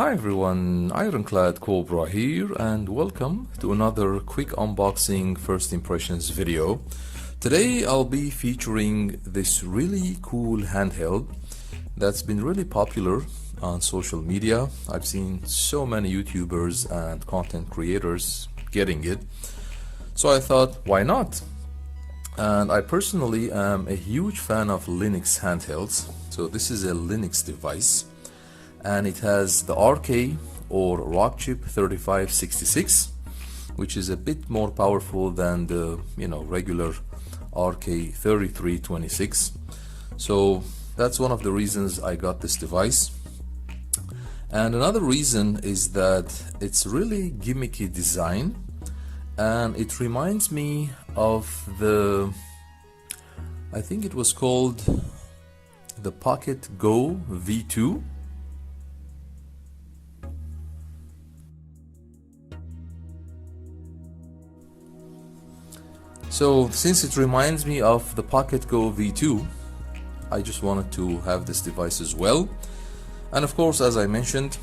Hi everyone, Ironclad Cobra here and welcome to another quick unboxing first impressions video. Today I'll be featuring this really cool handheld that's been really popular on social media. I've seen so many YouTubers and content creators getting it, so I thought, why not? And I personally am a huge fan of Linux handhelds. So this is a Linux device and it has the RK or RK3566, which is a bit more powerful than the regular RK3366. So that's one of the reasons I got this device. And another reason is that it's really gimmicky design, and it reminds me of I think it was called the Pocket Go V2. So since it reminds me of the Pocket Go V2, I just wanted to have this device as well. And of course, as I mentioned,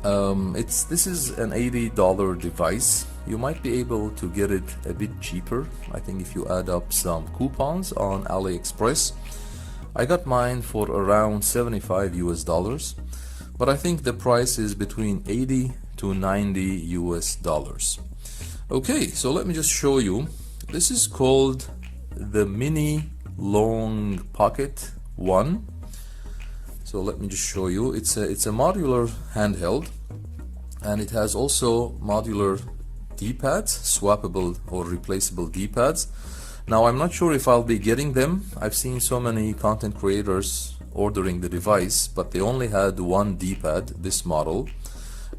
this is an $80 device. You might be able to get it a bit cheaper. I think if you add up some coupons on AliExpress, I got mine for around $75 US, but I think the price is between 80 to 90 US dollars. Okay, so let me just show you. This is called the Miniloong Pocket 1. So let me just show you. It's a modular handheld, and it has also modular D-pads, swappable or replaceable D-pads. Now I'm not sure if I'll be getting them. I've seen so many content creators ordering the device, but they only had one D-pad, this model,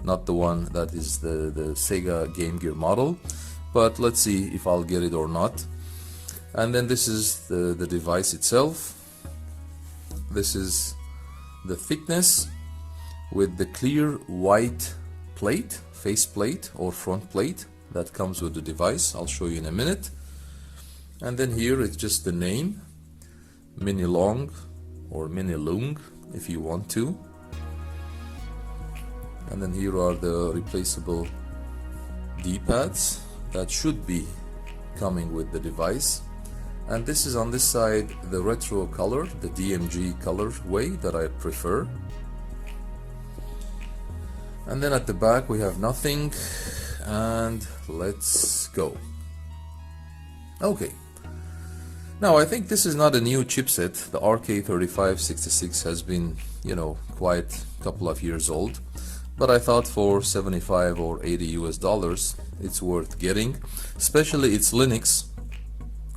not the one that is the Sega Game Gear model. But let's see if I'll get it or not. And then this is the device itself. This is the thickness with the clear white plate, face plate or front plate that comes with the device. I'll show you in a minute. And then here it's just the name, Miniloong or Miniloong if you want to. And then here are the replaceable D-pads that should be coming with the device. And this is on this side the retro color, the DMG colorway that I prefer. And then at the back we have nothing, and let's go. Okay, now I think this is not a new chipset. The RK3566 has been quite a couple of years old, but I thought for 75 or 80 US dollars it's worth getting, especially it's Linux,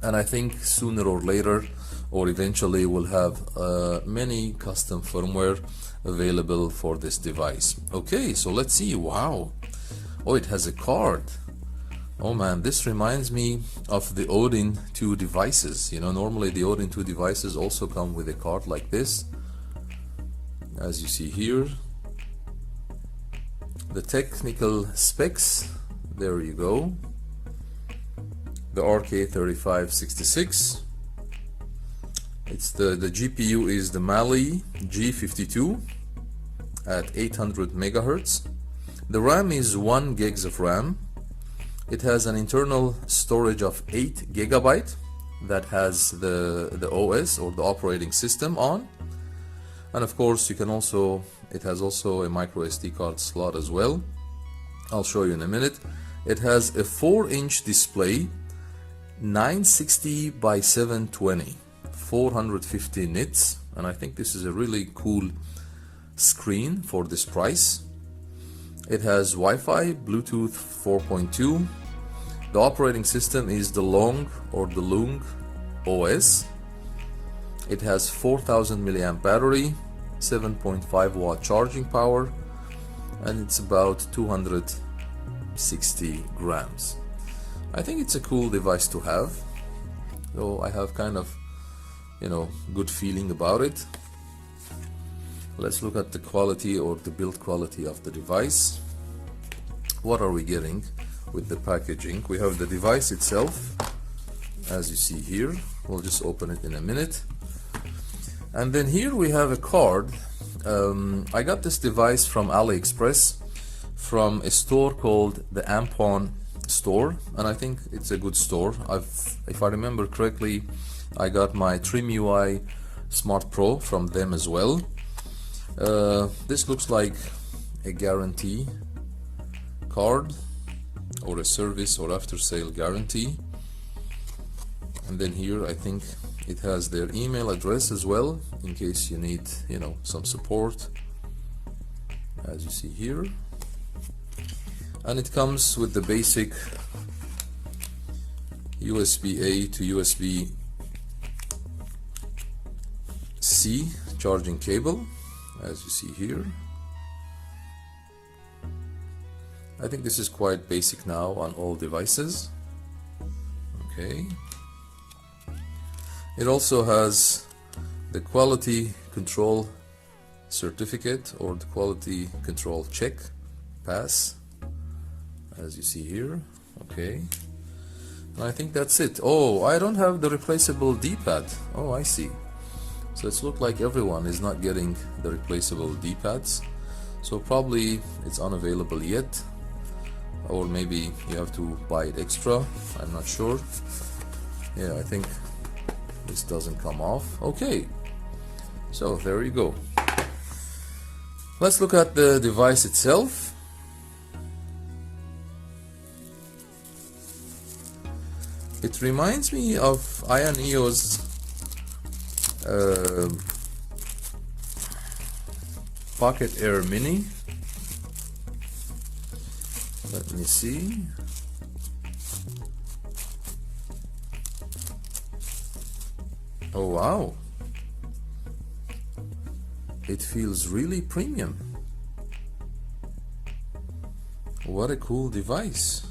and I think sooner or later or eventually we'll have many custom firmware available for this device. Okay, so let's see. Wow, oh, it has a card. Oh man, this reminds me of the Odin 2 devices. Normally the Odin 2 devices also come with a card like this, as you see here. The technical specs, there you go. The RK3566. It's the GPU is the Mali G52 at 800 megahertz. The RAM is 1 gigs of RAM. It has an internal storage of 8 gigabyte that has the OS or the operating system on. And of course it has also a micro SD card slot as well. I'll show you in a minute. It has a 4-inch display, 960 by 720, 450 nits, and I think this is a really cool screen for this price. It has Wi-Fi, Bluetooth 4.2. The operating system is the LOONG or the LOONG OS. It has 4000 milliamp battery, 7.5 watt charging power, and it's about 260 grams. I think it's a cool device to have, so I have kind of good feeling about it. Let's look at the quality or the build quality of the device. What are we getting with the packaging? We have the device itself, as you see here. We'll just open it in a minute. And then here we have a card I got this device from AliExpress from a store called the Ampon store, and I think it's a good store. If I remember correctly, I got my TrimUI Smart Pro from them as well. This looks like a guarantee card or a service or after sale guarantee, and then here I think it has their email address as well in case you need, you know, some support, as you see here. And it comes with the basic USB-A to USB-C charging cable, as you see here. I think this is quite basic now on all devices. Okay. It also has the quality control certificate or the quality control check pass, as you see here. Okay. And I think that's it. Oh, I don't have the replaceable D-pad. Oh, I see. So it's looked like everyone is not getting the replaceable D-pads. So probably it's unavailable yet. Or maybe you have to buy it extra. I'm not sure. Yeah, I think this doesn't come off. Okay. So there you go. Let's look at the device itself. It reminds me of Ioneo's Pocket Air Mini. Let me see. Oh wow, it feels really premium. What a cool device.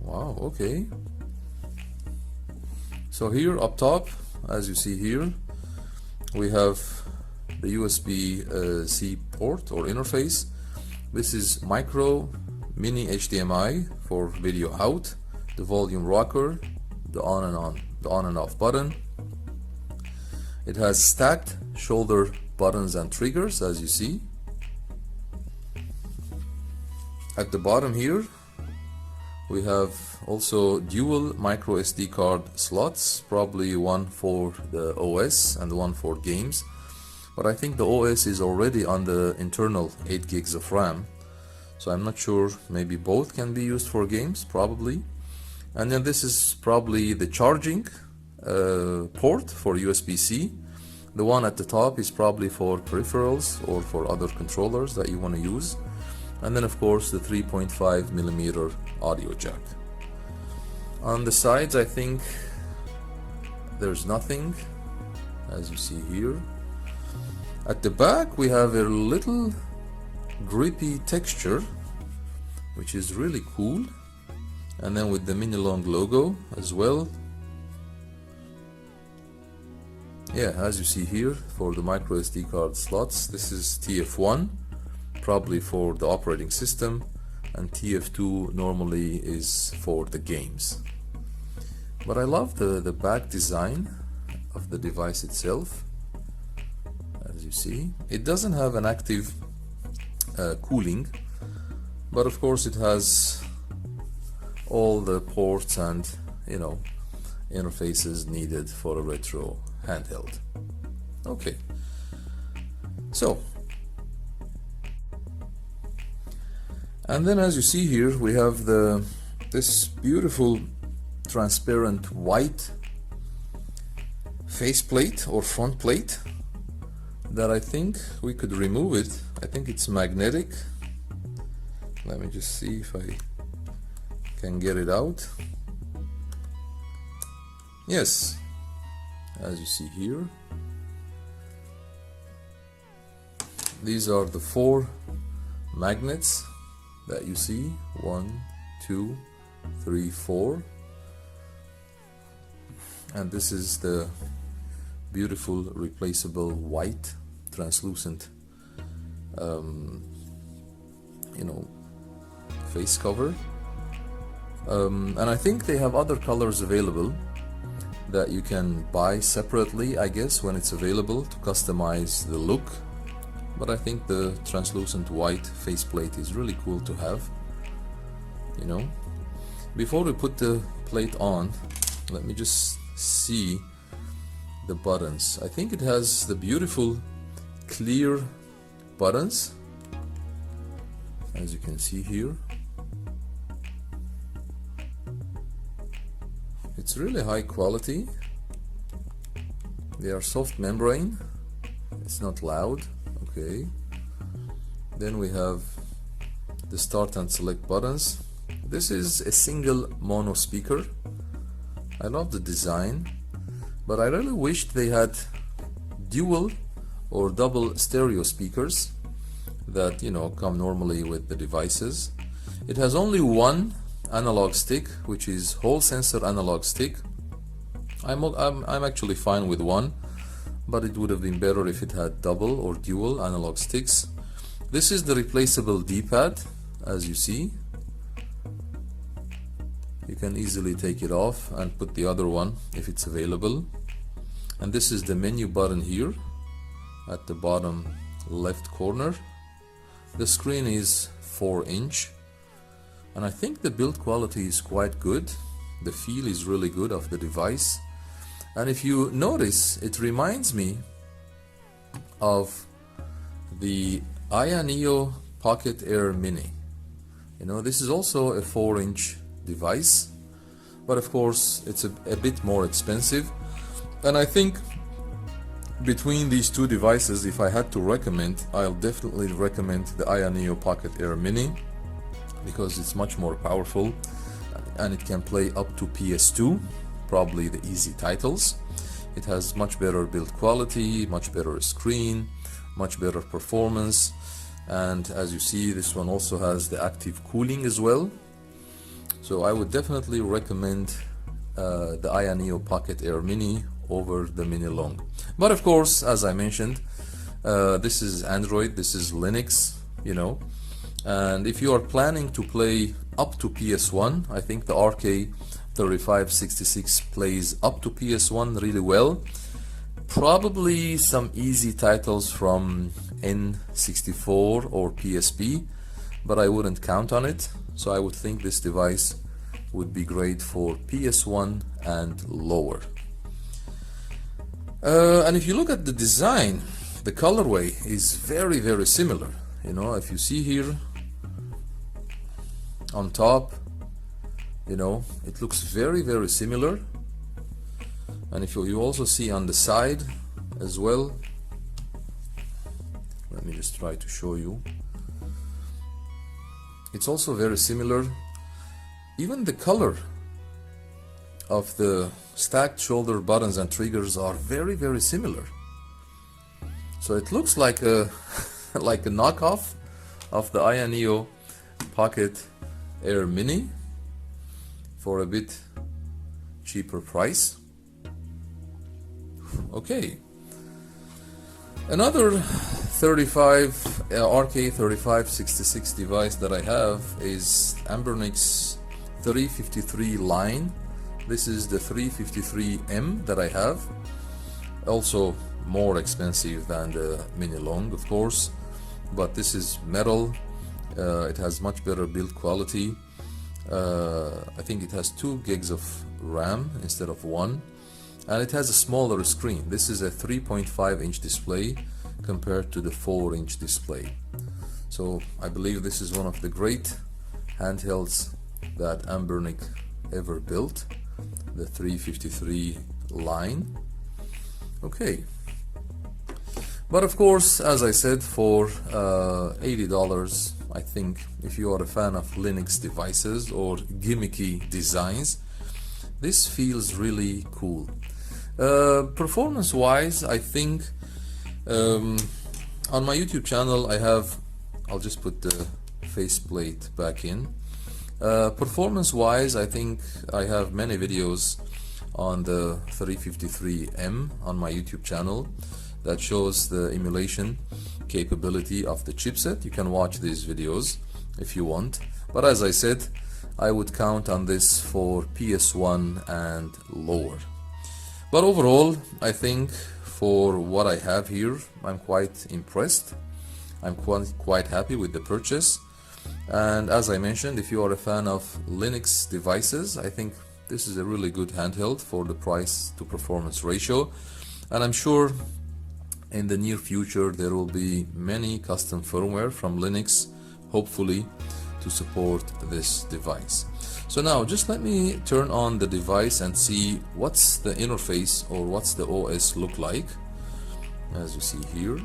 Wow, okay. So here up top, as you see here, we have the USB-C port or interface. This is micro mini HDMI for video out, the volume rocker, the on and off button. It has stacked shoulder buttons and triggers, as you see. At the bottom here, we have also dual micro SD card slots, probably one for the OS and one for games. But I think the OS is already on the internal 8 gigs of RAM. So I'm not sure, maybe both can be used for games, probably. And then this is probably the charging port for USB-C. The one at the top is probably for peripherals or for other controllers that you want to use. And then of course the 3.5mm audio jack. On the sides I think there's nothing, as you see here. At the back we have a little grippy texture, which is really cool, and then with the Miniloong logo as well. Yeah, as you see here, for the micro SD card slots, this is TF1, probably for the operating system, and TF2 normally is for the games. But I love the back design of the device itself. As you see, it doesn't have an active cooling, but of course it has all the ports and, you know, interfaces needed for a retro handheld. Okay, so and then as you see here, we have this beautiful transparent white faceplate or front plate that I think we could remove it. I think it's magnetic. Let me just see if I can get it out. Yes, as you see here, these are the 4 magnets that you see. 1, 2, 3, 4, and this is the beautiful replaceable white translucent you know, face cover, and I think they have other colors available that you can buy separately, I guess, when it's available, to customize the look but I think the translucent white faceplate is really cool to have, you know. Before we put the plate on, let me just see the buttons. I think it has the beautiful clear buttons, as you can see here. It's really high quality. They are soft membrane. It's not loud. Okay. Then we have the start and select buttons. This is a single mono speaker. I love the design, but I really wished they had dual or double stereo speakers that, you know, come normally with the devices. It has only one analog stick, which is Hall sensor analog stick. I'm actually fine with one, but it would have been better if it had double or dual analog sticks. This is the replaceable D-pad, as you see. You can easily take it off and put the other one if it's available. And this is the menu button here at the bottom left corner. The screen is 4-inch, and I think the build quality is quite good. The feel is really good of the device, and if you notice, it reminds me of the Miniloong Pocket Air Mini. You know, this is also a 4-inch device, but of course it's a bit more expensive. And I think between these two devices, if I had to recommend, I'll definitely recommend the Miniloong Pocket Air Mini, because it's much more powerful and it can play up to PS2, probably the easy titles. It has much better build quality, much better screen, much better performance, and as you see, this one also has the active cooling as well. So I would definitely recommend the Miniloong Pocket Air Mini over the Miniloong. But of course, as I mentioned, this is Android, this is Linux, you know, and if you are planning to play up to PS1, I think the RK3566 plays up to PS1 really well. Probably some easy titles from N64 or PSP, but I wouldn't count on it. So I would think this device would be great for PS1 and lower. And if you look at the design, the colorway is very, very similar. You know, if you see here on top, you know, it looks very, very similar. And if you also see on the side as well, let me just try to show you. It's also very similar. Even the color of the stacked shoulder buttons and triggers are very, very similar. So it looks like a like a knockoff of the Miniloong Pocket Air Mini for a bit cheaper price. Okay, another RK3566 device that I have is Ambernic's 353 line. This is the 353M that I have, also more expensive than the Miniloong, of course, but this is metal. It has much better build quality. I think it has 2 gigs of RAM instead of 1, and it has a smaller screen. This is a 3.5-inch display compared to the 4-inch display. So I believe this is one of the great handhelds that Ambernic ever built, the 353 line. Okay, but of course, as I said, for $80, I think if you are a fan of Linux devices or gimmicky designs, this feels really cool. Performance wise, I think on my YouTube channel I have, I'll just put the faceplate back in. Performance wise, I think I have many videos on the 353M on my YouTube channel that shows the emulation capability of the chipset. You can watch these videos if you want, but as I said, I would count on this for PS1 and lower. But overall, I think for what I have here, I'm quite impressed. I'm quite happy with the purchase. And as I mentioned, if you are a fan of Linux devices, I think this is a really good handheld for the price to performance ratio. And I'm sure in the near future there will be many custom firmware from Linux, hopefully, to support this device. So now just let me turn on the device and see what's the interface or what's the OS look like, as you see here.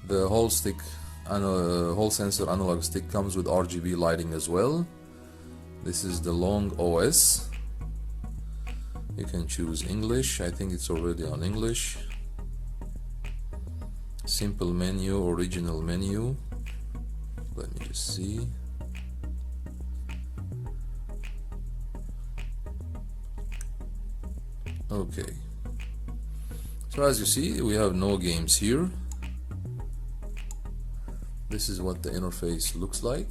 The whole stick and whole sensor analog stick comes with RGB lighting as well. This is the LOONG OS. You can choose English. I think it's already on English. Simple menu, original menu. Let me just see. Okay. So as you see, we have no games here. This is what the interface looks like.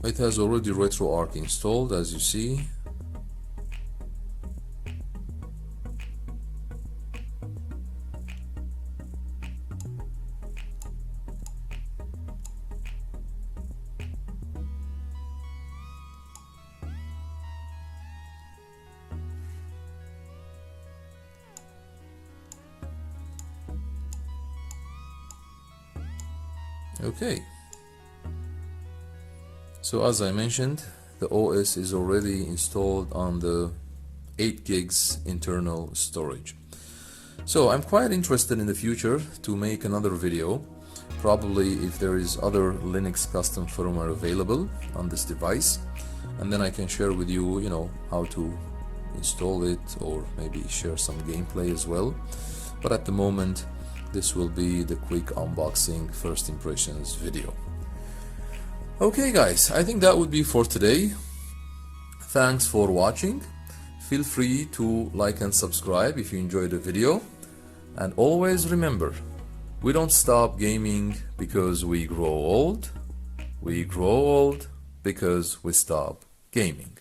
It has already RetroArch installed, as you see. Okay. So as I mentioned, the OS is already installed on the 8 gigs internal storage. So I'm quite interested in the future to make another video, probably if there is other Linux custom firmware available on this device, and then I can share with you, how to install it, or maybe share some gameplay as well. But at the moment, this will be the quick unboxing first impressions video. Okay guys, I think that would be for today. Thanks for watching. Feel free to like and subscribe if you enjoyed the video. And always remember, we don't stop gaming because we grow old. We grow old because we stop gaming.